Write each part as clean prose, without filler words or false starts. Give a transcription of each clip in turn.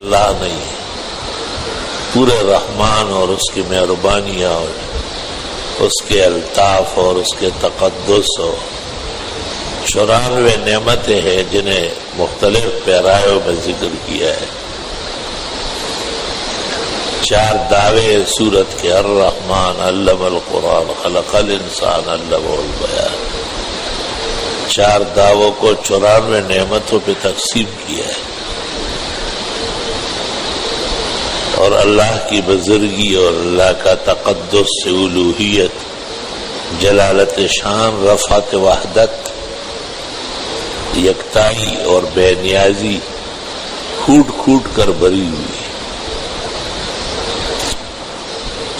اللہ نہیں، پورے رحمان اور اس کی مہربانیاں اور اس کے الطاف اور اس کے تقدس اور 94 نعمتیں ہیں جنہیں مختلف پیرایوں میں ذکر کیا ہے۔ 4 دعوے سورت کے، الرحمن علم القرآن خلق الانسان علمہ البیان، 4 دعووں کو 94 نعمتوں پہ تقسیم کیا ہے، اور اللہ کی بزرگی اور اللہ کا تقدس سے الوہیت، جلالت شان، رفعت وحدت، یکتائی اور بے نیازی کھوٹ کھوٹ کر بھری ہوئی ہے۔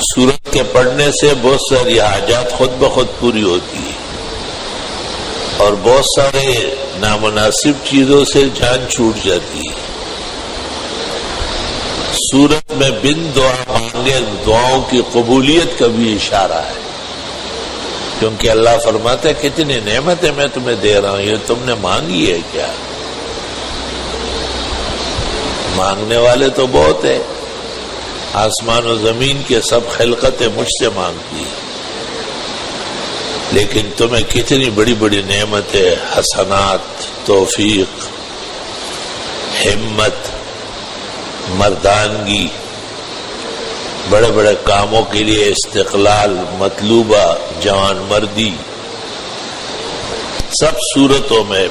سورت کے پڑھنے سے بہت ساری حاجات خود بخود پوری ہوتی ہے، اور بہت سارے نامناسب چیزوں سے جان چھوٹ جاتی ہے۔ سورت میں بن دعا مانگے دعاؤں کی قبولیت کا بھی اشارہ ہے، کیونکہ اللہ فرماتا ہے کتنی نعمتیں میں تمہیں دے رہا ہوں، یہ تم نے مانگی ہے کیا؟ مانگنے والے تو بہت ہیں، آسمان و زمین کے سب خلقتیں مجھ سے مانگتی ہیں، لیکن تمہیں کتنی بڑی بڑی نعمتیں، حسنات، توفیق، ہمت، مردانگی، بڑے بڑے کاموں کے لیے استقلال، مطلوبہ جوان مردی، سب صورتوں میں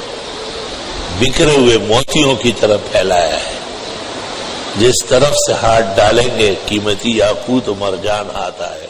بکھرے ہوئے موتیوں کی طرف پھیلایا ہے۔ جس طرف سے ہاتھ ڈالیں گے قیمتی یاقوت و مرجان ہاتھ آئے۔